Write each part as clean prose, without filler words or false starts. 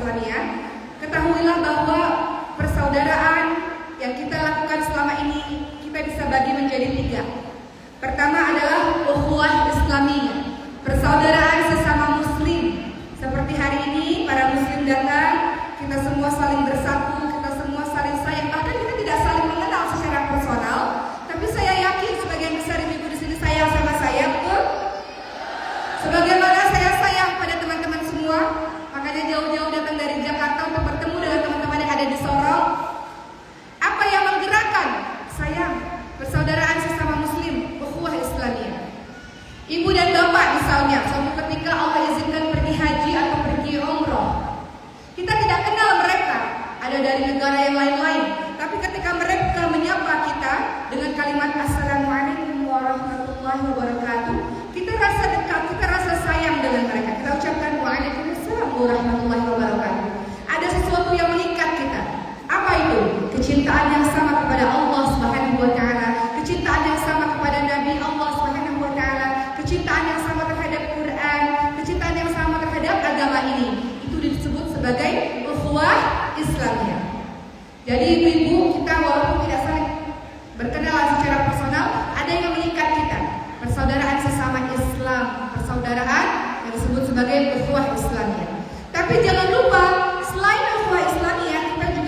Islamiyah, ketahuilah bahwa persaudaraan yang kita lakukan selama ini kita bisa bagi menjadi 3. Pertama adalah ukhuwah Islamiyah, persaudaraan sesama muslim. Seperti hari ini para muslim datang, kita semua saling bersatu, kita semua saling sayang. Bahkan kita tidak saling mengenal secara personal, tapi saya yakin sebagian besar ibu di sini sayang sama saya, betul? Sebagaimana saya sayang pada teman-teman semua, makanya jauh-jauh datang dari Jakarta untuk bertemu dengan teman-teman yang ada di Sorong. Apa yang menggerakkan? Sayang, persaudaraan sesama muslim, ukhuwah Islamiyah. Ibu dan bapak misalnya, suatu ketika Allah izinkan pergi haji atau pergi umroh, kita tidak kenal mereka, ada dari negara yang lain-lain, tapi ketika mereka menyapa kita dengan kalimat Assalamualaikum warahmatullahi wabarakatuh, kita rasa dekat, kita rasa sayang dengan mereka. Kita ucapkan Waalaikumsalam warahmatullahi wabarakatuh. Ada sesuatu yang mengikat kita. Apa itu? Kecintaan yang sama kepada Allah Subhanahu wa taala, kecintaan yang sama kepada Nabi Allah Subhanahu wa taala, kecintaan yang sama terhadap Quran, kecintaan yang sama terhadap agama ini. Itu disebut sebagai ukhuwah Islamiyah. Jadi ibu-ibu, kita walaupun tidak saling berkenalan secara personal, ada yang mengikat kita. Persaudaraan sesama Islam, persaudaraan yang disebut sebagai ukhuwah Islamiyah. Tapi jangan lupa, selain ukhuwah Islamiyah, kita juga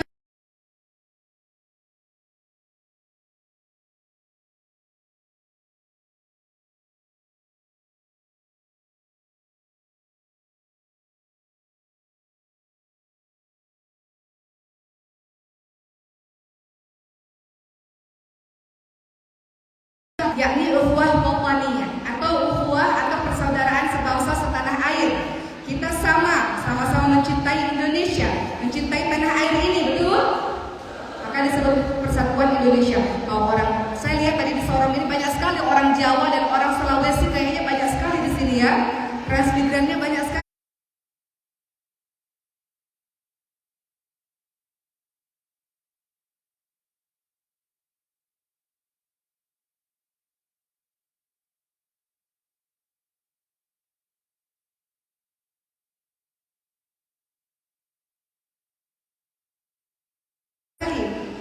yakni ukhuwah wataniyah atau ukhuwah atau persaudaraan sebangsa setanah air. Kita sama-sama mencintai Indonesia, mencintai tanah air ini, betul? Maka disebut persatuan Indonesia. Saya lihat tadi di Sorong ini banyak sekali orang Jawa dan orang Sulawesi, kayaknya banyak sekali di sini ya. Transmigrannya banyak sekali.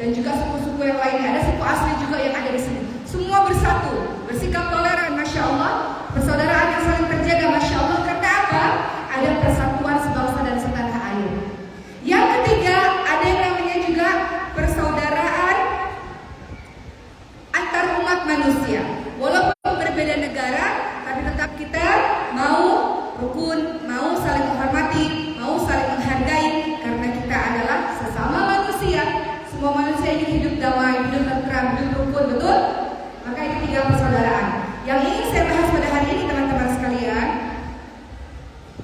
Dan juga suku-suku yang lainnya, ada suku asli juga yang ada di sini. Semua bersatu, bersikap toleran, masya Allah. Persaudaraan yang saling terjaga, masya Allah. Karena apa? Ada persatuan sebangsa dan setanah air. Yang ketiga, ada yang namanya juga persaudaraan antar umat manusia. Walaupun berbeda negara, tapi tetap kita mau rukun, mau saling menghormati, mau saling menghargai, karena kita adalah sesama manusia. Semua manusia ini hidup damai, hidup tentram, hidup rukun, betul? Maka ini 3 persaudaraan. Yang ingin saya bahas pada hari ini teman-teman sekalian,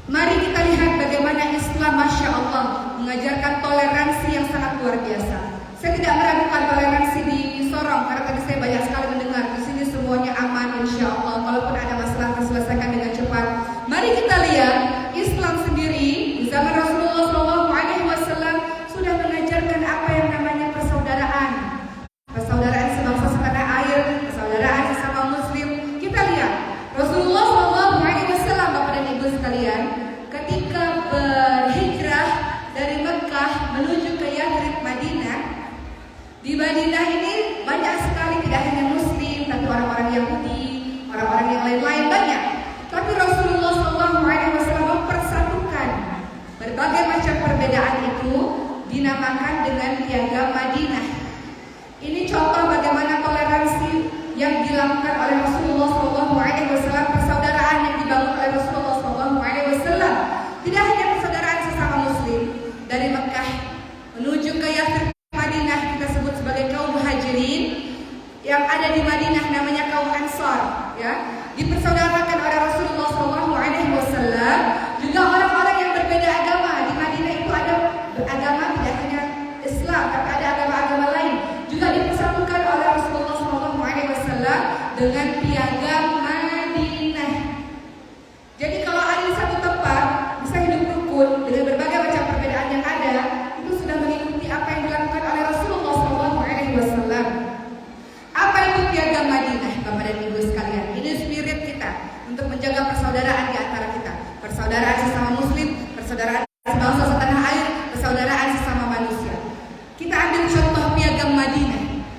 mari kita lihat bagaimana Islam, masya Allah, mengajarkan toleransi yang sangat luar biasa. Saya tidak meragukan toleransi di Sorong, karena tadi saya banyak sekali mendengar di sini semuanya aman, insya Allah. Walaupun ada masalah terselesaikan dengan cepat. Mari kita lihat Islam sendiri di zaman Rasulullah SAW sudah mengajarkan apa yang namanya persaudaraan. Persaudaraan sebangsa setanah air, persaudaraan sesama muslim. Kita lihat Rasulullah SAW, Bapak dan Ibu sekalian, ketika berhijrah dari Mekah menuju ke Yathrib, Madinah. Di Madinah ini banyak sekali tidak hanya muslim, tapi orang-orang Yahudi, orang-orang yang lain-lain banyak. Tapi Rasulullah SAW mempersatukan berbagai macam perbedaan itu, dinamakan dengan Piagam Madinah. Ini contoh bagaimana toleransi yang dilakukan oleh Rasulullah SAW, persaudaraan yang dibangun oleh Rasulullah SAW. Tidak hanya persaudaraan sesama muslim, dari Mekah menuju ke Yathrib Madinah, kita sebut sebagai kaum muhajirin. Yang ada di Madinah namanya kaum Ansar, ya, dipersaudarakan oleh Rasulullah SAW. Juga orang-orang yang berbeda agama di Madinah itu ada agama tidak hanya Islam, tapi ada agama-agama lain juga dipersatukan oleh Rasulullah SAW dengan Piagam Madinah. Jadi kalau ada di satu tempat bisa hidup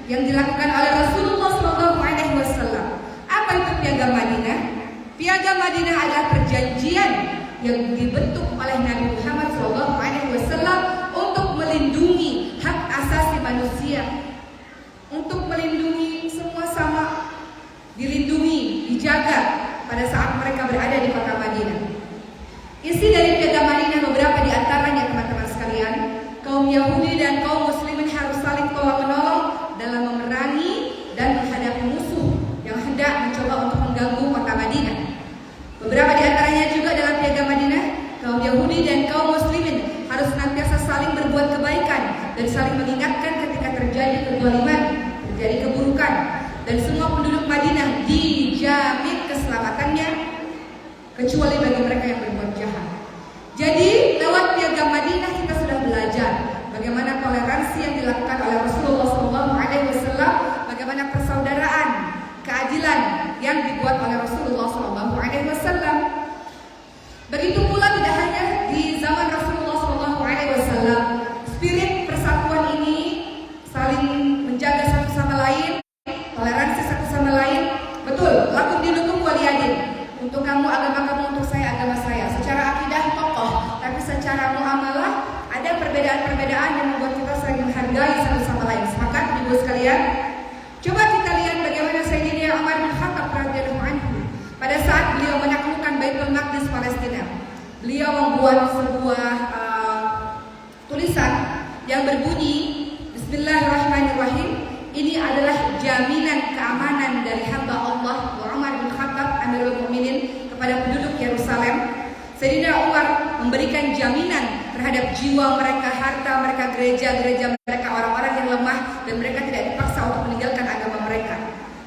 yang dilakukan oleh Rasulullah SAW. Apa itu Piagam Madinah? Piagam Madinah adalah perjanjian yang dibentuk oleh Nabi Muhammad SAW untuk melindungi hak asasi manusia, untuk melindungi semua sama, dilindungi, dijaga pada saat mereka berada di kota Madinah. Isi dari Piagam Madinah beberapa di antaranya, teman-teman sekalian, kaum Yahudi dan kaum Muslimin harus saling tolong-menolong dalam memerangi dan menghadapi musuh yang hendak mencoba untuk mengganggu kota Madinah. Beberapa di antaranya juga dalam Piagam Madinah, kaum Yahudi dan kaum Muslimin harus senantiasa saling berbuat kebaikan dan saling mengingatkan ketika terjadi kezaliman, terjadi keburukan, dan semua penduduk Madinah dijamin keselamatannya kecuali bagi mereka yang berbuat jahat. Jadi lewat Piagam Madinah kita sudah belajar bagaimana toleransi yang dilakukan oleh Rasulullah SAW, bagaimana persaudaraan, keadilan yang dibuat oleh Rasulullah SAW. Begitu pula tidak hanya di zaman Rasulullah SAW, spirit persatuan ini saling menjaga satu sama lain, toleransi satu sama lain. Betul, lakum dinukum waliyadin. Untuk kamu agama kamu, untuk saya agama saya. Secara akidah tokoh, tapi secara muamalah ada perbedaan-perbedaan yang membuat kita saling menghargai satu sama lain. Sepakat ibu sekalian? Coba kita lihat bagaimana Sayyidina Umar bin Khattab radhiyallahu anhu pada saat beliau menaklukkan Baitul Maqdis Palestina. Beliau membuat sebuah tulisan yang berbunyi Bismillahirrahmanirrahim. Ini adalah jaminan keamanan dari hamba Allah Umar bin Khattab Amirul Mukminin kepada penduduk Yerusalem. Sayyidina Umar memberikan jaminan terhadap jiwa mereka, harta mereka, gereja-gereja mereka, orang-orang yang lemah, dan mereka tidak dipaksa untuk meninggalkan agama mereka.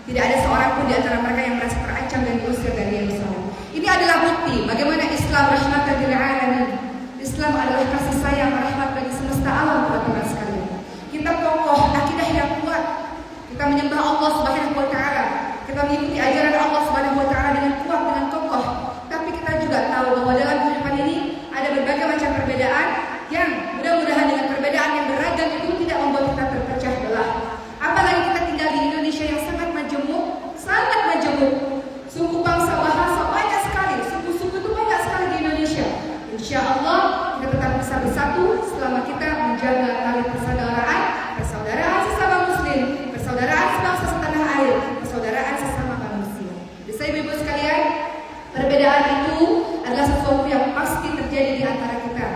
Tidak ada seorang pun di antara mereka yang merasa terancam dan diusir dari Yerusalem. Ini adalah bukti bagaimana Islam rahmatan lil alamin. Islam adalah kasih sayang, rahmat bagi semesta alam, teman-teman sekalian. Kita kokoh akidah yang kuat. Kita menyembah Allah Subhanahu wa taala. Kita mengikuti ajaran Allah Subhanahu wa taala dengan kuat, dengan kokoh. Tapi kita juga tahu bahwa dalam kehidupan ini ada berbagai macam perbedaan yang mudah-mudahan dengan perbedaan yang beragam itu tidak membuat kita terpecah belah. Apalagi kita tinggal di Indonesia yang sangat majemuk, sangat majemuk. Suku bangsa bahasa banyak sekali, suku-suku itu banyak sekali di Indonesia. Insya Allah kita tetap bisa bersatu selama kita menjaga tali persaudaraan, persaudaraan sesama Muslim, persaudaraan sebangsa setanah air, persaudaraan sesama manusia. Bisa ibu-ibu sekalian, perbedaan itu adalah sesuatu yang pasti terjadi di antara kita.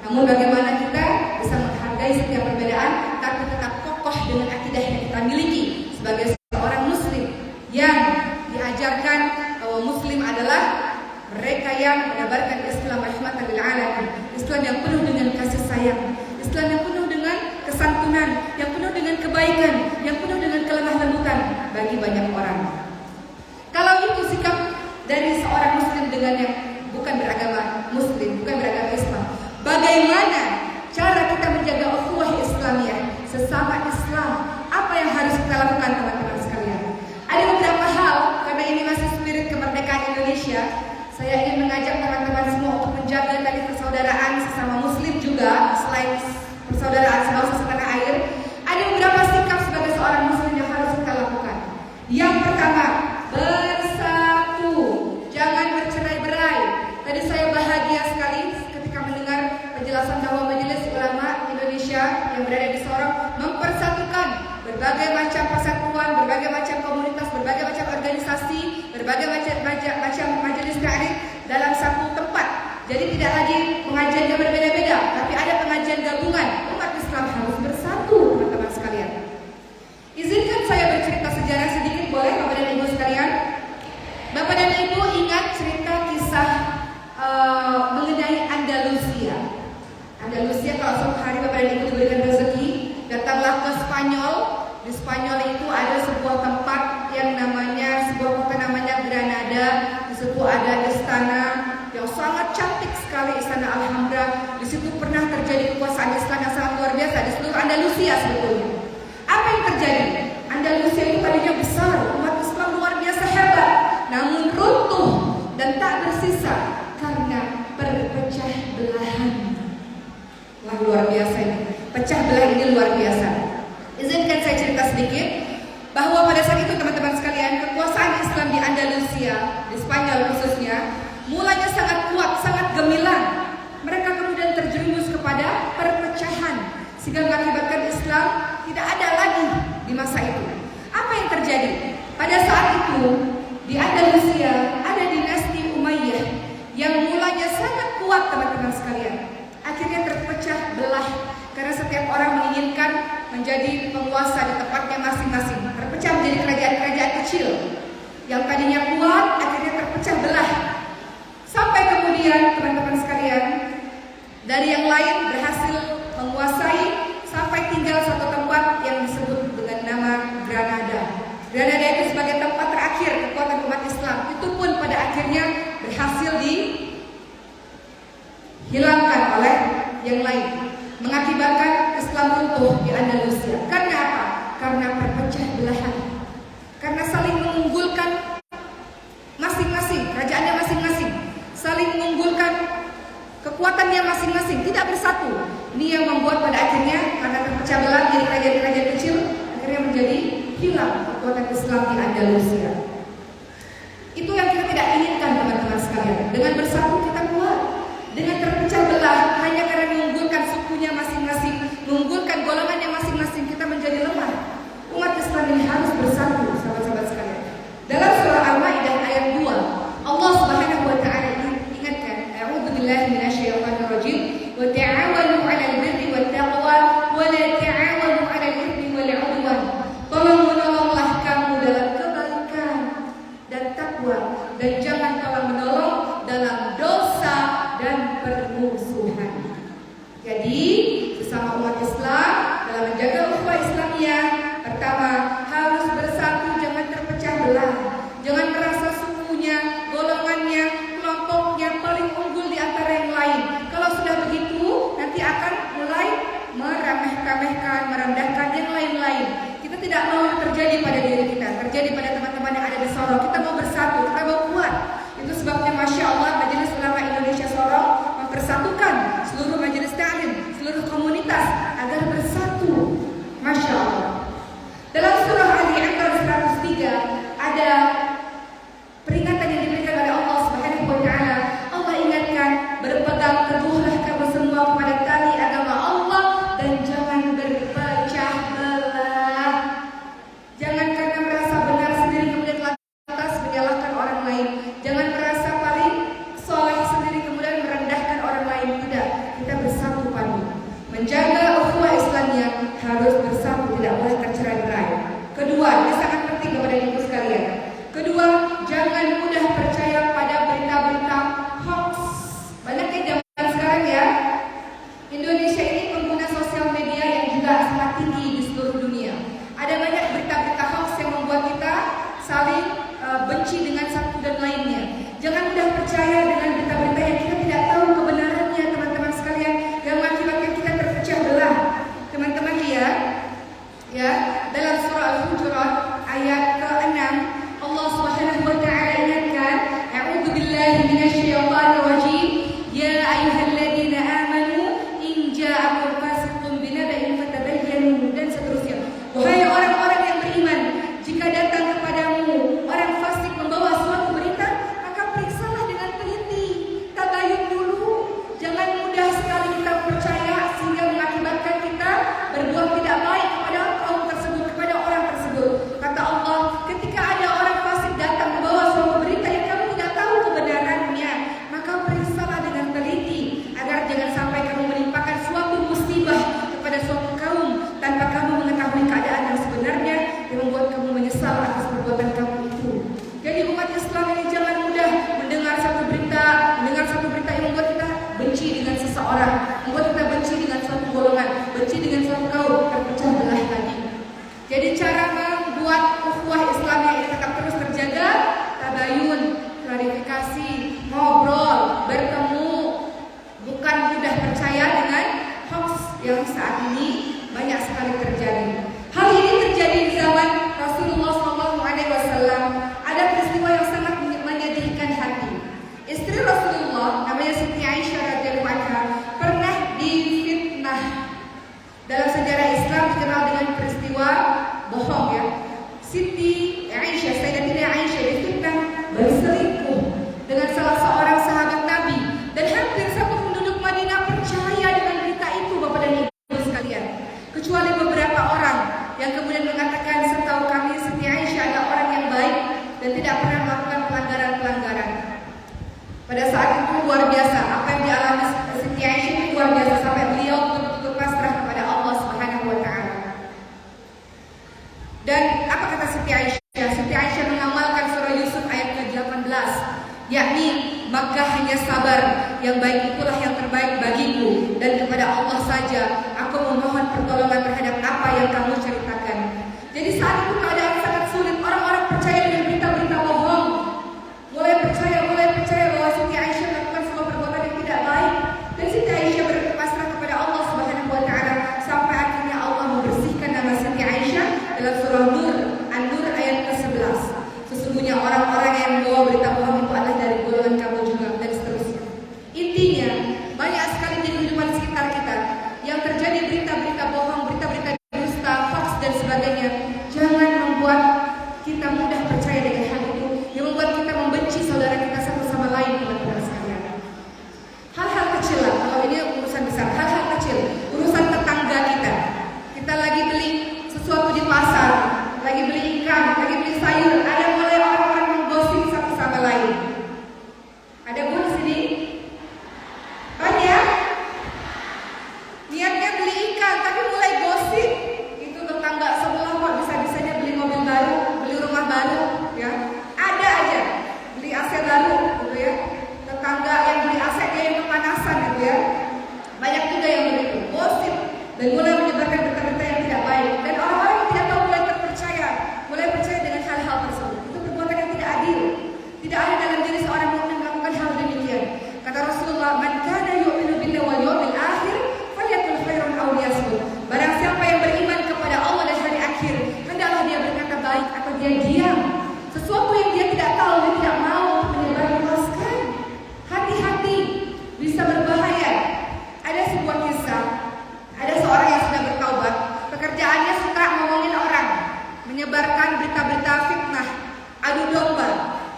Namun bagaimana kita bisa menghargai setiap perbedaan, tapi tetap kokoh dengan akidah yang kita miliki sebagai seorang Muslim yang diajarkan bahwa Muslim adalah mereka yang menebarkan Islam rahmatan lil alamin, Islam yang penuh dengan kasih sayang, Islam yang penuh dengan kesantunan, yang penuh dengan kebaikan, yang penuh dengan kelemah lembutan bagi banyak orang. Kalau itu sikap dari seorang Muslim dengan yang bukan beragama Muslim, bukan beragama Islam, bagaimana cara kita menjaga ukhuwah Islamiyah sesama Islam? Apa yang harus kita lakukan, teman-teman sekalian? Ada beberapa hal, karena ini masih spirit kemerdekaan Indonesia. Saya ingin mengajak teman-teman semua untuk menjaga tali persaudaraan sesama Muslim juga, selain persaudaraan sebangsa setanah air. Ada beberapa sikap sebagai seorang Muslim yang harus kita lakukan. Yang pertama, bersatu, jangan bercerai-berai. Tadi saya bahagia sekali ketika mendengar penjelasan bahwa Majelis Ulama Indonesia yang berada di Sorong mempersatukan berbagai macam persatuan, berbagai macam komunitas, berbagai macam organisasi, berbagai macam majelis ta'lim dalam satu tempat. Jadi tidak lagi pengajian yang berbeda-beda, tapi ada pengajian gabungan. Umat Islam harus bersatu, teman-teman sekalian. Izinkan saya bercerita sejarah sedikit, boleh Bapak dan Ibu sekalian? Bapak dan Ibu ingat cerita kisah mengenai Andalusia. Andalusia, kalau suatu hari Bapak dan Ibu diberikan rezeki, datanglah ke Spanyol. Di Spanyol itu ada sebuah tempat yang namanya, sebuah kota namanya Granada. Di situ ada istana yang sangat cantik sekali, istana Alhambra. Di situ pernah terjadi kekuasaan Islam yang sangat luar biasa di seluruh Andalusia sebetulnya. Apa yang terjadi? Andalusia itu tadinya besar, umat Islam luar biasa hebat, namun runtuh dan tak bersisa karena perpecah belahan. Wah, luar biasa ini. Pecah belah ini luar biasa. Izinkan saya cerita sedikit bahwa pada saat itu teman-teman sekalian, kekuasaan Islam di Andalusia, di Spanyol khususnya, mulanya sangat kuat, sangat gemilang. Mereka kemudian terjerumus kepada perpecahan, sehingga mengakibatkan Islam tidak ada lagi di masa itu. Apa yang terjadi? Pada saat itu di Andalusia ada dinasti Umayyah yang mulanya sangat kuat teman-teman sekalian. Akhirnya terpecah belah karena setiap orang menginginkan menjadi penguasa di tempatnya masing-masing. Terpecah menjadi kerajaan-kerajaan kecil yang tadinya kuat, akhirnya terpecah belah. Sampai kemudian teman-teman sekalian, dari yang lain berhasil menguasai sampai tinggal satu tempat yang disebut dengan nama Granada. Granada itu sebagai tempat terakhir kekuatan umat Islam. Itu pun pada akhirnya berhasil dihilangkan oleh yang lain, mengakibatkan Islam runtuh di Andalusia. Karena apa? Karena perpecah belahan. Karena saling mengunggulkan masing-masing, kerajaannya masing-masing, saling mengunggulkan kekuatannya masing-masing, tidak bersatu. Ini yang membuat pada akhirnya karena terpecah belah jadi kerajaan-kerajaan kecil, akhirnya menjadi hilang kekuatan Islam di Andalusia. Itu yang kita tidak inginkan teman-teman sekalian. Dengan bersatu kita kuat. Dengan terpecah belah hanya karena mengunggulkan sukunya masing-masing, mengunggulkan golongannya masing-masing, kita menjadi lemah. Umat Islam ini harus bersatu, sahabat-sahabat sekalian. Dalam surah Al-Maidah ayat 2, Allah Subhanahu wa taala ingatkan, a'udzubillahi minasyaitonirrajim, wa ta'awanu 'alal birri wat taqwa wa la ta'awanu 'alal itsmi wal 'udwan. Tolong menolonglah kamu dalam kebaikan dan takwa, dan jangan tolong menolong dalam dosa dan permusuhan. Jadi sesama umat Islam dalam menjaga ukhuwah Islamiyah, pertama harus bersatu, jangan terpecah belah. Jangan merasa sukunya, golongannya, kelompoknya paling unggul di antara yang lain. Kalau sudah begitu, nanti akan mulai meremeh-temehkan, merendahkan yang lain-lain. Kita tidak mau terjadi pada diri kita, terjadi pada teman-teman yang ada di Sorong. Kita mau bersatu, kita mau kuat. Itu sebabnya Masya Allah Majelis Ulama Indonesia Sorong mempersatukan seluruh majelis ta'lim, seluruh komunitas agar bersatu. Masya Allah. Dalam surah Ali Imran 103 ada peringatan yang diberikan oleh Allah Subhanahu wa taala. Allah ingatkan, berpegang teguhlah kamu semua kepada tali agama Allah dan jangan berpecah belah. Jangan karena merasa benar sendiri kemudian lantas menyalahkan orang lain. Jangan merasa paling soleh sendiri kemudian merendahkan orang lain. Tidak, kita bersatu padu. Menjaga ukhuwah Islamiyah harus bersatu, tidak boleh tercerai-berai. Kedua, ini sangat penting kepada ibu sekalian. Kedua, jangan mudah percaya pada berita-berita hoax. Banyak yang zaman sekarang ya, Indonesia ini pengguna sosial media yang juga sangat tinggi di seluruh dunia. Ada banyak berita-berita hoax yang membuat kita saling benci dengan satu dan lainnya. Jangan mudah percaya dengan berita-berita yang kita tidak tahu kebenarannya, teman-teman sekalian, yang mengakibatkan kita terpecah belah. Teman-teman lihat, ya, dalam surah Al-Hujurat ayat ke-6, Allah Subhanahu wa taala ingatkan, a'udzubillahi minasyaitonir rajim, ya ayyuhalladzina amanu in ja'akum fasiqun binaba'in fatabayyanu, dan seterusnya. Wahai orang-orang yang beriman, jika datang kepadamu orang fasik membawa suatu berita, maka periksalah dengan teliti, tabayun dulu. Jangan mudah sekali kita percaya sehingga mengakibatkan kita berbuat tidak baik kepada kaum tersebut, kepada orang tersebut. Kata Allah, ketika ada orang fasik datang membawa suatu berita yang kamu tidak tahu kebenarannya, maka periksalah dengan teliti agar jangan sampai kamu menimpakan suatu musibah kepada suatu kaum tanpa kamu mengetahui keadaan yang sebenarnya yang membuat kamu menyesal atas perbuatan kamu itu. Jadi umat Islam ini jangan mudah mendengar satu berita yang membuat kita benci dengan seseorang, membuat kita benci dengan suatu golongan, benci dengan suatu kaum, terpecah belah lagi. Jadi cara membuat ukhuwah Islamiyah ini tetap terus terjaga, tabayun, klarifikasi, ngobrol, bertemu, bukan mudah percaya dengan hoax yang saat ini banyak sekali terjadi. Hal ini terjadi di zaman Rasulullah SAW. Ada peristiwa yang sangat menyedihkan hati. Istri Rasulullah namanya Siti Aisyah radhiyallahu anha pernah difitnah. Dalam sejarah Islam kita terkenal dengan peristiwa bohong ya. Siti Aisyah, Sayyidatina Aisyah difitnah berselingkuh dengan salah seorang sahabat Nabi, dan hampir semua penduduk Madinah percaya dengan berita itu, Bapak dan Ibu sekalian, kecuali beberapa orang yang kemudian mengatakan, setahu kami Siti Aisyah adalah orang yang baik dan tidak pernah melakukan pelanggaran-pelanggaran. Pada saat itu luar biasa apa yang dialami Siti Aisyah, itu luar biasa sampai beliau betul-betul pasrah kepada Allah Subhanahu wa taala. Dan apa kata Siti Aisyah? Siti Aisyah mengamalkan surah Yusuf ayat ke-18, yakni maka hanya sabar, yang baik itulah yang terbaik bagiku, dan kepada Allah saja aku memohon pertolongan terhadap apa yang kamu ceritakan. Jadi saat itu keadaan sangat sulit, orang-orang percaya dengan berita-berita bohong, mulai percaya bahwa Siti Aisyah melakukan sebuah perbuatan yang tidak baik, dan Siti Aisyah berpasrah kepada Allah Subhanahu wa taala sampai akhirnya Allah membersihkan nama Siti Aisyah dalam surah Nur, An-Nur ayat ke-11. Sesungguhnya orang-orang yang membawa berita bohong itu adalah dari golongan kamu juga, dan seterusnya. Intinya banyak sekali di kehidupan sekitar kita yang terjadi berita-berita bohong, berita-berita dusta, hoax dan sebagainya. Jangan membuat kita mudah percaya dengan hal itu, yang membuat kita membenci saudara kita satu sama lain, teman-teman sekalian. Hal-hal kecil lah, kalau ini urusan besar, hal-hal kecil, urusan tetangga kita. Kita lagi beli sesuatu di pasar, lagi beli ikan, lagi beli sayur, ada mulai orang-orang menggosip satu sama lain. Ada pun di sini banyak niatnya beli ikan, tapi mulai gosip. Itu tetangga sebelah kok bisa-bisanya beli mobil baru, beli rumah baru, ya. Ada aja beli AC baru, gitu ya. Tetangga yang beli AC dia yang kepanasan, gitu ya. Banyak juga yang begitu, gosip dan mulai menyebarkan berita-berita yang tidak baik. Dan orang-orang yang tidak tahu mulai percaya dengan hal-hal tersebut. Itu perbuatan yang tidak adil. Tidak ada dalam diri seorang mukmin melakukan hal demikian. Kata Rasulullah, "Man kana yu'minu billahi wal yawmil akhir falyakul khairan aw liyasmut." Barang siapa yang beriman kepada Allah dan hari akhir, hendaklah dia berkata baik atau dia diam. Sesuatu yang dia tidak tahu, dia tidak mau menyebarluaskan. Hati-hati, bisa berbahaya. Ada sebuah kisah, ada seorang yang sudah bertaubat, pekerjaannya suka ngomongin orang, menyebarkan berita-berita fitnah, adu domba.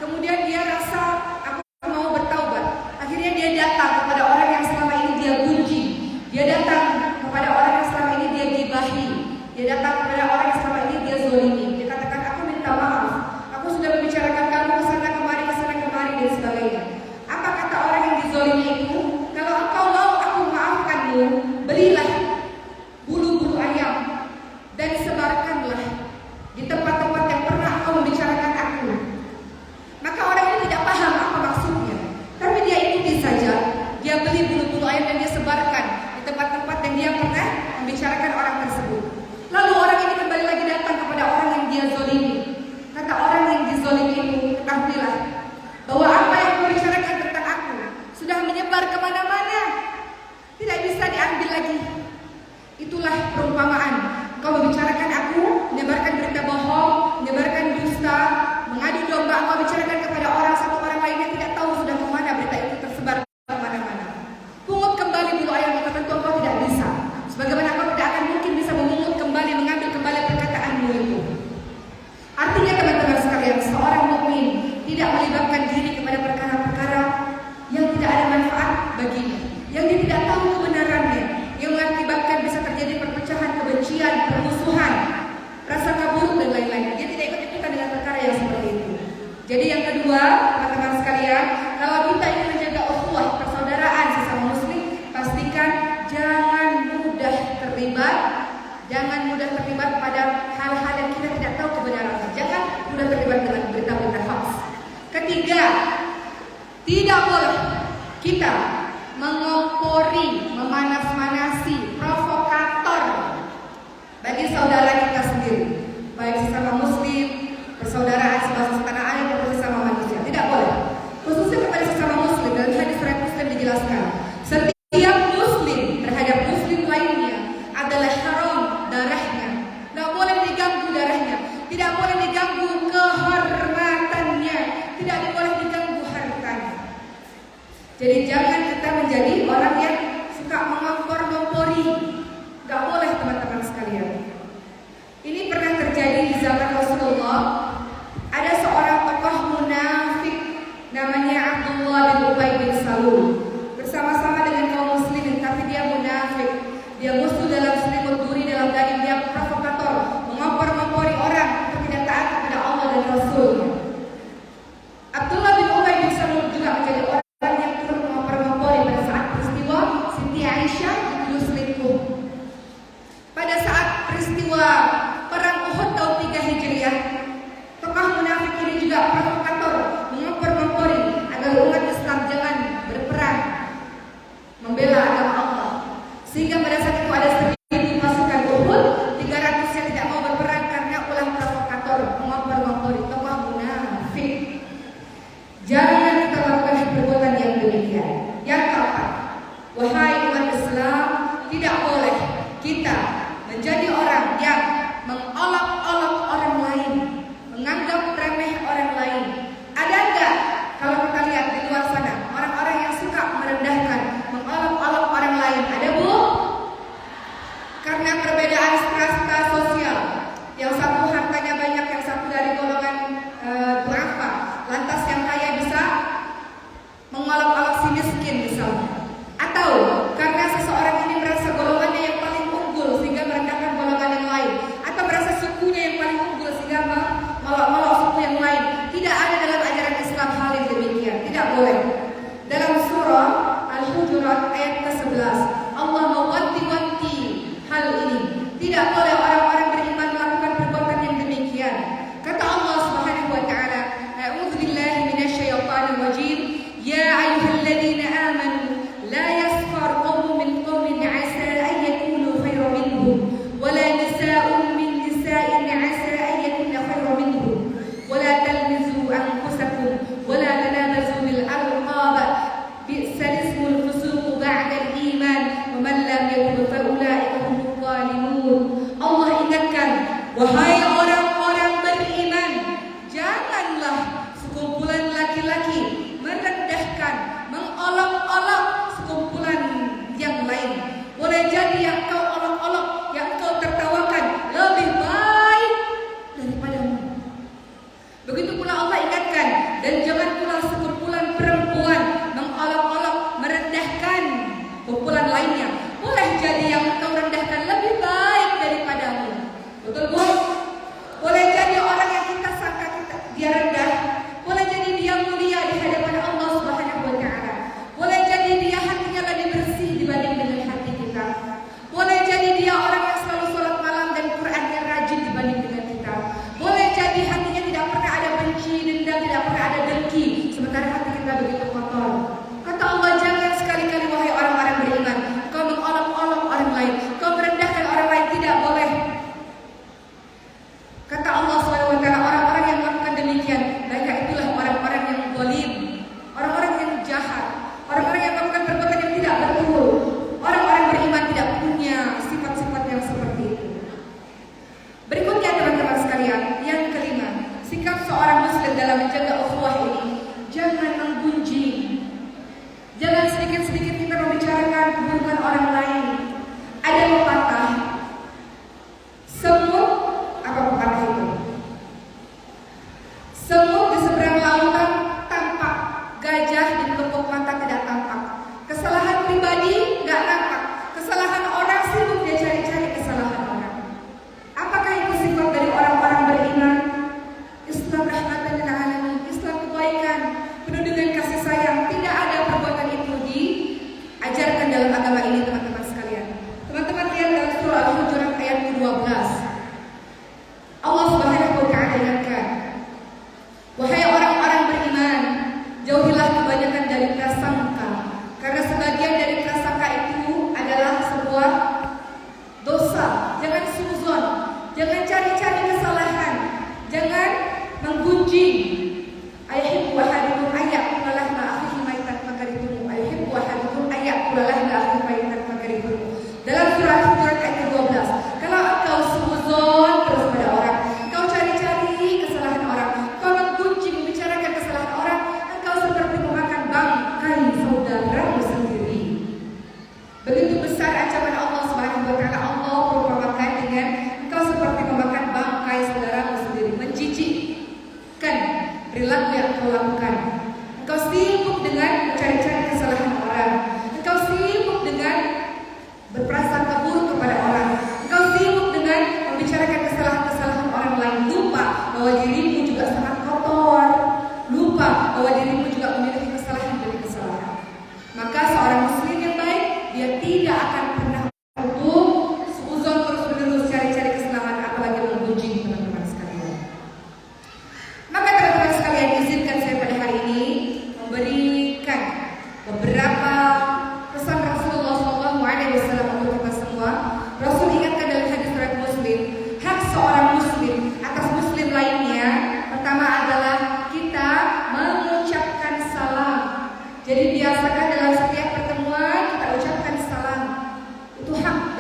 Kemudian dia rasa aku mau bertaubat. Akhirnya dia datang kepada orang yang selama ini dia benci. Dia datang kepada orang yang selama ini dia gibahi. Dia datang kepada orang yang selama ini dia zolimi. Dia katakan, aku minta maaf. Aku sudah membicarakan kamu kesana kemari dan sebagainya. Apa kata orang yang dizolimi itu? Kalau engkau mau aku maafkanmu, belilah bulu-bulu ayam dan sebarkanlah di tempat-tempat yang pernah kau membicarakan aku. Maka orang ini tidak paham apa maksudnya, tapi dia ikuti saja. Dia beli bulu-bulu ayam dan dia sebarkan di tempat-tempat yang dia pernah membicarakan orang tersebut. Lalu orang ini kembali lagi datang kepada orang yang dia zolimi. Kata orang yang dizolimi itu, ketahuilah bahwa apa yang kau bicarakan tentang aku sudah menyebar kemana-mana, tidak bisa diambil lagi. Itulah perumpamaan. Kau membicarakan aku, menyebarkan berita bohong, menyebarkan dusta, mengadu domba. Kau bicarakan kepada orang, satu orang lainnya tidak tahu sudah kemana berita itu tersebar kemana-mana. Pungut kembali bulu ayam itu, tentu kau tidak bisa. Sebagaimana kau tidak akan mungkin bisa memungut kembali, mengambil kembali perkataanmu itu. Artinya teman-teman sekalian, seorang mukmin tidak melibatkan diri kepada perkara-perkara yang tidak ada manfaat baginya, yang dia tidak tahu kebenarannya, yang mengakibatkan bisa terjadi perpecahan, kebencian, permusuhan, prasangka buruk dan lain-lain. Dia tidak ikut-ikutan dengan perkara yang seperti itu. Jadi yang kedua, teman-teman sekalian, kalau kita ingin menjaga ukhuwah persaudaraan sesama muslim, pastikan jangan mudah terlibat pada hal-hal yang kita tidak tahu kebenarannya. Jangan mudah terlibat dengan berita-berita hoax. Ketiga, tidak boleh kita mengompori, memanas-manasi, provokator bagi saudara kita sendiri, baik sesama muslim, persaudaraan sebangsa tanah air maupun sesama manusia. Tidak boleh. Khususnya kepada sesama muslim, dalam hadis riwayat Muslim dijelaskan, setiap muslim terhadap muslim lainnya adalah haram darahnya. Tidak boleh diganggu darahnya, tidak boleh diganggu kehormatannya, tidak boleh diganggu hartanya. Jadi jangan kita menjadi orang yang dia musuh dalam selimut, duri dalam daging, dia provokator, mengompor-ngompori orang untuk tidak taat kepada Allah dan Rasul-Nya. Abdullah bin Ubay bin Salul juga menjadi orang yang turut mengompor-ngompori pada saat peristiwa Siti Aisyah dituduh selingkuh. Pada saat peristiwa perang Uhud tahun 3 Hijriah, tokoh munafik ini juga provokator, mengompor-ngompori agar umat Islam jangan berperang membela agama Allah. Sehingga pada saat itu ada 1.000 pasukan Uhud, 300-nya tidak mau berperang karena ulah provokator, mengompor-ngompori, tokoh munafik. Jangan kita lakukan perbuatan yang demikian. Yang keempat, wahai umat Islam, tidak boleh kita menjadi orang yang mengolok-olok orang lain, menganggap remeh orang lain. Ada enggak kalau kita lihat di luar sana orang-orang yang suka merendahkan, mengolok-olok orang lain? Ada, Bu? Karena perbedaan strata sosial, yang satu hartanya banyak, yang satu dari golongan duafa, lantas yang kaya bisa mengolok-olok si miskin misalnya. Atau karena seseorang ini merasa golongannya yang paling unggul sehingga merendahkan golongan yang lain, atau merasa sukunya yang paling unggul sehingga mengolok-olok suku yang lain. Tidak ada dalam ajaran Islam hal yang demikian. Tidak boleh. Dalam surah Al-Hujurat ayat ke-11, Allah mewanti-wanti hal ini. Tidak boleh orang-orang beriman melakukan perbuatan yang demikian. Kata Allah Subhanahu wa taala, "A'udzu billahi minasyaitonir rajim. Ya ayyuhalladzina amanu la yaskhar qaumun min qaumin 'asa an yakunu khairan minhum wa la nisaa'un min nisaa'in 'asa an yakunna khairan minhum wa la talmizu anfusakum wa la tanabazu bil alqab bi'sal ismul fusuq ba'da al-iman wa man lam yatub fa ulaika humul zalimun." Allah ingatkan, wahai orang-orang beriman, janganlah sekumpulan laki-laki merendahkan, mengolok-olok sekumpulan yang lain. Boleh jadi yang kau olok-olok, yang kau tertawakan lebih baik daripadamu. Begitu pula Allah ingatkan, dan jangan pula sekumpulan perempuan mengolok-olok, merendahkan kumpulan lainnya. Boleh jadi yang kau rendahkan lebih baik daripadamu. Betul, Bu?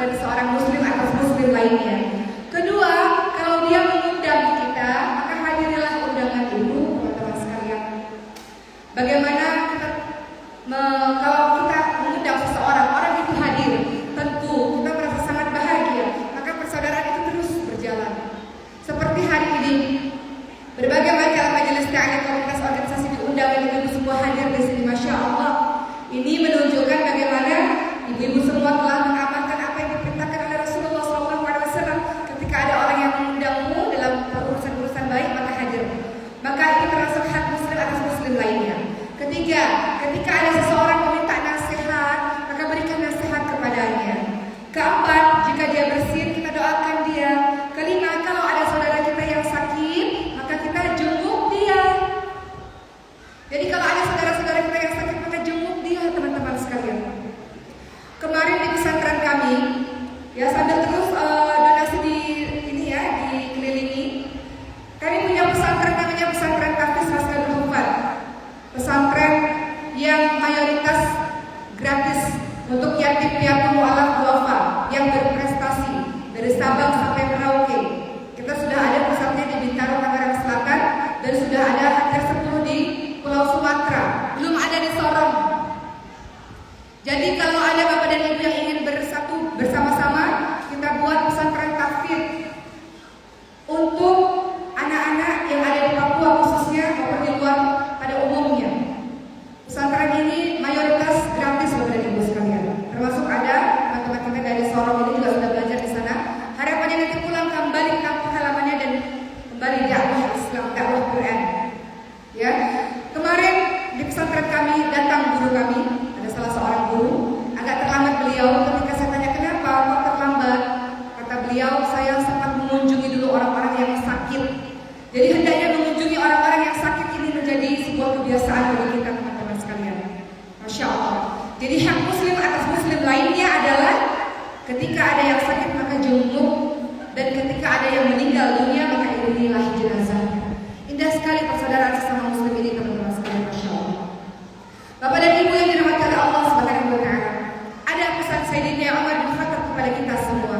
dari seorang muslim atas muslim lainnya. Kedua, kalau dia mengundang kita, maka hadirilah undangan itu, teman-teman sekalian. Bagaimana kalau kita mengundang seseorang, orang itu hadir, tentu kita merasa sangat bahagia, maka persaudaraan itu terus berjalan. Seperti hari ini, berbagai macam majelis ta'lim komunitas organisasi diundang dan ibu semua hadir di sini, masya Allah. Ini menunjukkan bagaimana ibu-ibu semua telah mengamalkan apa yang diperintahkan oleh Rasulullah SAW. Ketika ada orang yang mengundangmu dalam urusan-urusan baik, maka hadir. Maka ini termasuk hak muslim atas muslim lainnya. Ketiga, ketika ada seseorang meminta nasihat, maka berikan nasihat kepadanya. Keempat, jika dia bersin, kita doakan dia. Kelima, kalau ada saudara kita yang sakit, maka kita jenguk dia. Jadi kalau ada saudara-saudara kita yang sakit, maka jenguk dia, teman-teman sekalian. Kemarin di pesantren kami, ya sambil terus donasi di ini ya, dikelilingi. Kami punya pesantren namanya pesantren Hafiz Masjidul Hufat. Pesantren yang mayoritas gratis untuk yatim piatu mu'alaf duafa yang berprestasi dari Sabang sampai Merauke. Kita sudah ada pusatnya di Bintaro, Tangerang Selatan, dan sudah ada hampir 10 di Pulau Sumatera. Belum ada di Sorong. Jadi kalau ada bapak dan ibu yang ingin bersatu bersama-sama, kita buat pesantren tahfidz untuk anak-anak yang ada di Papua khususnya maupun di luar pada umumnya. Pesantren ini mayoritas gratis bapak dan ibu sekalian. Termasuk ada teman-teman kita dari Sorong ini juga sudah belajar di sana. Harapannya nanti pulang kembali ke kampung halamannya dan kembali dakwah Islam, dakwah Quran. Ya, kemarin di pesantren kami datang guru kami. Salah seorang guru, agak terlambat beliau. Ketika saya tanya kenapa kok terlambat, kata beliau, saya sempat mengunjungi dulu orang-orang yang sakit. Jadi hendaknya mengunjungi orang-orang yang sakit ini menjadi sebuah kebiasaan bagi kita, teman-teman sekalian. Masya Allah. Jadi hak muslim atas muslim lainnya adalah ketika ada yang sakit maka jenguk, dan ketika ada yang meninggal dunia maka iringilah jenazahnya. Indah sekali persaudaraan sesama muslim ini, teman-teman sekalian. Masya Allah. Bapak dan Ibu yang dirahmati oleh Allah Subhanahu wa taala. Ada pesan Sayyidina Umar bin Khattab kepada kita semua.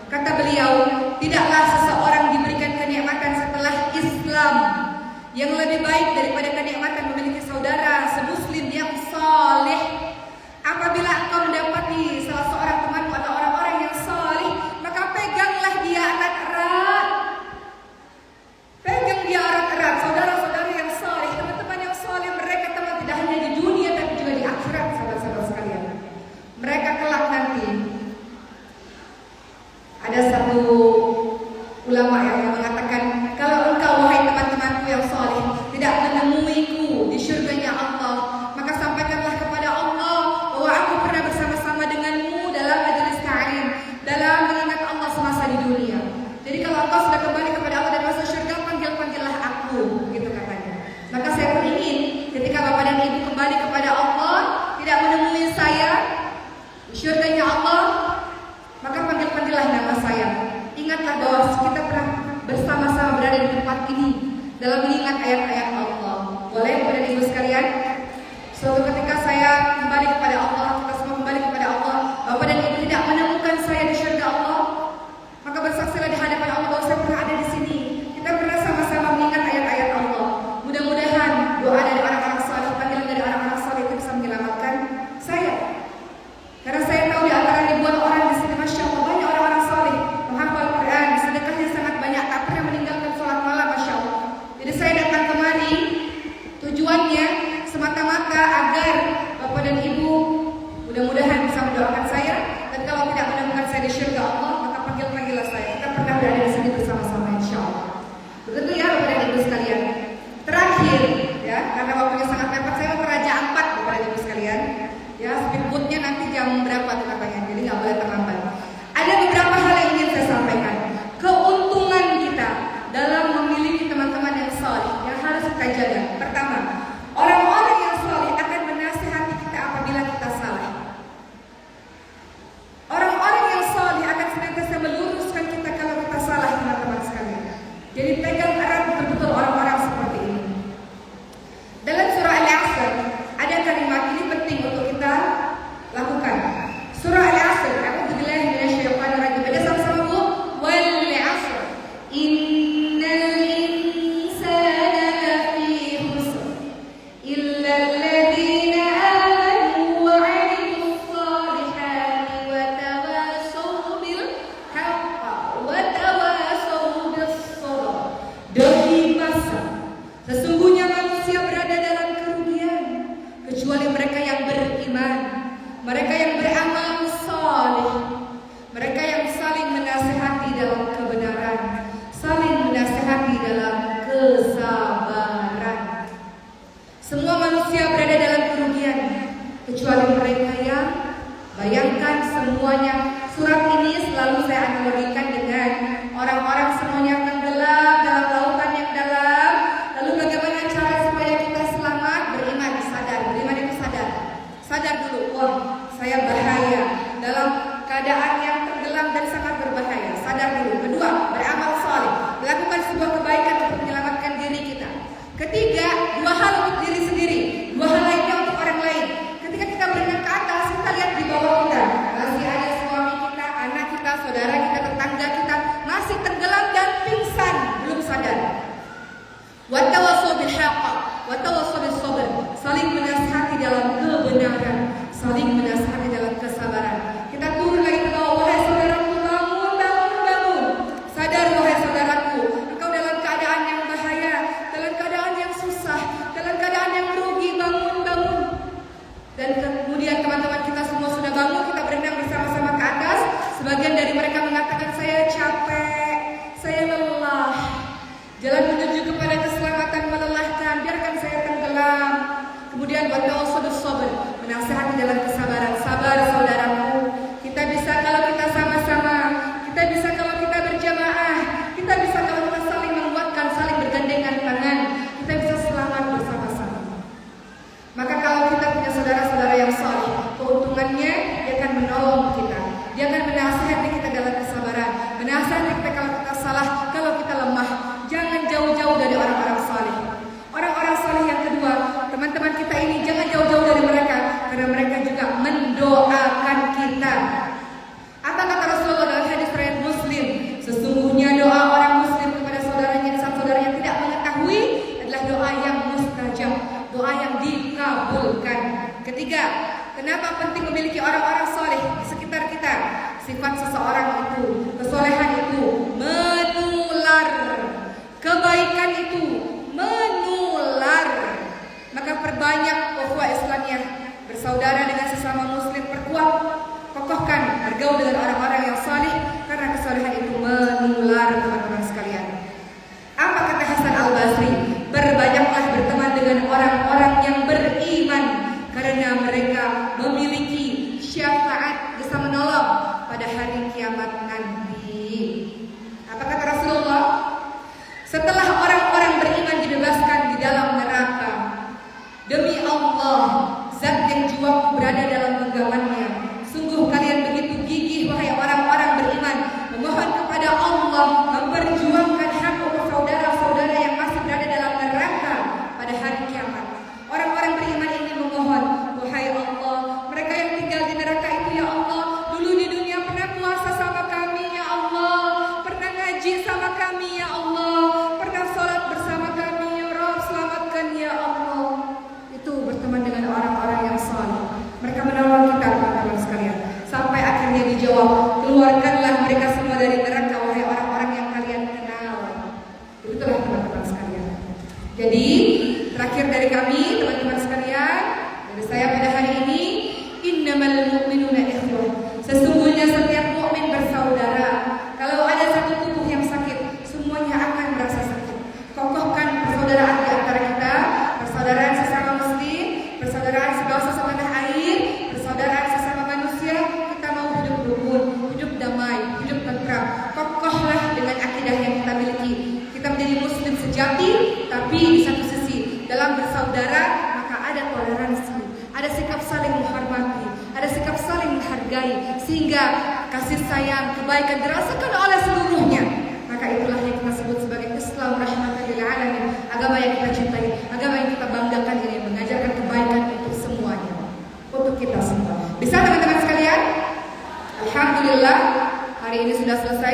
Kata beliau, tidaklah seseorang diberikan kenikmatan setelah Islam yang lebih baik daripada kenikmatan memiliki saudara semuslim yang saleh. Apabila engkau mendapati salah seorang temanmu atau orang-orang yang saleh, maka peganglah dia erat-erat. Pegang dia erat-erat, saudara-saudara yang saleh, teman-teman yang saleh, mereka teman tidak hanya di dunia tapi juga di akhirat, sahabat-sahabat sekalian. Mereka kelak nanti. Ada satu ulama yang mengatakan, kalau engkau wahai teman-temanku yang saleh tidak menemuiku di syurganya Allah, maka sampaikanlah kepada Allah bahwa aku pernah bersama-sama denganmu dalam majelis ta'lim, dalam mengingat Allah semasa di dunia. Jadi kalau engkau sudah kembali kepada Allah dan masuk syurga, panggillah aku, gitu katanya. Maka saya pun ingin ketika bapak dan ibu kembali kepada Allah, tidak menemui saya di syurganya Allah, maka panggillah nama saya. Ingatlah bahwa kita pernah bersama-sama berada di tempat ini dalam mengingat ayat-ayat Allah. Boleh bapak dan ibu sekalian? Suatu ketika saya kembali kepada Allah, kita semua kembali kepada Allah, bapak dan ibu tidak menemukan saya di syurga Allah, maka bersaksilah di hadapan Allah bahwa saya pernah ada di sini. Kita pernah sama-sama mengingat ayat-ayat Allah. Mudah-mudahan doa dari orang-orang saleh, panggilan dari orang-orang saleh itu bisa menyelamatkan saya. Karena saya tahu di antara wa tawassaw sabr, menasihati dalam kesabaran. Sabar saudaraku. Kita bisa kalau kita sama-sama, kita bisa kalau kita berjamaah, kita bisa kalau kita saling menguatkan, saling bergandengan tangan, kita bisa selamat bersama-sama. Maka kalau kita punya saudara-saudara yang saleh, keuntungannya dia akan menolong kita. Dia akan menasihati kita dalam kesabaran, menasihati kita kalau kita salah, kalau kita lemah. Jangan jauh-jauh dari orang-orang saleh. Orang-orang saleh yang kedua, teman-teman kita ini jangan jauh-jauh dari mereka, karena mereka juga mendoakan kita. Apa kata Rasulullah dalam hadis riwayat Muslim? Sesungguhnya doa orang Muslim kepada saudaranya saat saudaranya tidak mengetahui adalah doa yang mustajab, doa yang dikabulkan. Ketiga, kenapa penting memiliki orang-orang saleh di sekitar kita? Sifat seseorang itu, kesolehan itu menular, kebaikan itu menular. Maka perbanyak ukhuwah Islamiyah, bersaudara dengan sesama muslim, perkuat, kokohkan, bergaul dengan orang-orang yang saleh, karena kesolehan itu menular, teman-teman sekalian. Apa kata Hasan Al-Basri? Berbanyaklah berteman dengan orang-orang yang beriman, karena mereka memiliki syafaat, bisa menolong pada hari kiamat nanti. Apa kata Rasulullah? Setelah orang-orang beriman dibebaskan di dalam neraka, demi Allah, zat yang jiwaku berada dalam genggamannya, sungguh kalian begitu gigih wahai orang-orang beriman, memohon kepada Allah, memperjuangkan hak untuk saudara-saudara yang masih berada dalam neraka pada hari kiamat. Orang-orang beriman ini memohon, wahai Allah, mereka yang tinggal di neraka itu, ya Allah, dulu di dunia pernah puasa sama kami, ya Allah, pernah ngaji sama kami, ya Allah, pernah sholat bersama kami, ya Rabb, selamatkan ya Allah. Itu berteman dengan orang-orang yang saleh. Mereka menolong kita, teman-teman sekalian, sampai akhirnya dijawab, keluarkanlah mereka semua dari neraka, wahai orang-orang yang kalian kenal. Itulah teman-teman sekalian. Jadi terakhir dari kami, teman-teman sekalian, dari saya pada hari ini, innamal mu'minuna ikhwah. Sesungguhnya setiap mukmin bersaudara. Kalau ada satu tubuh yang sakit, semuanya akan merasa sakit. Kokohkan persaudaraan di antara kita, persaudaraan sesama muslim, persaudaraan sebangsa setanah air, persaudaraan sesama manusia. Kita mau hidup rukun, hidup damai, hidup tentram. Kokohlah dengan akidah yang kita miliki. Kita menjadi muslim sejati, tapi di satu sisi dalam bersaudara maka ada toleransi, ada sikap saling menghormati, ada sikap saling menghargai, sehingga kasih sayang, kebaikan dirasakan oleh seluruhnya. Maka itulah yang kita sebut sebagai Islam rahmatan lil alamin, agama yang kita cintai, agama yang kita banggakan, ini mengajarkan kebaikan untuk semuanya, untuk kita semua. Bisa teman-teman sekalian? Alhamdulillah, hari ini sudah selesai.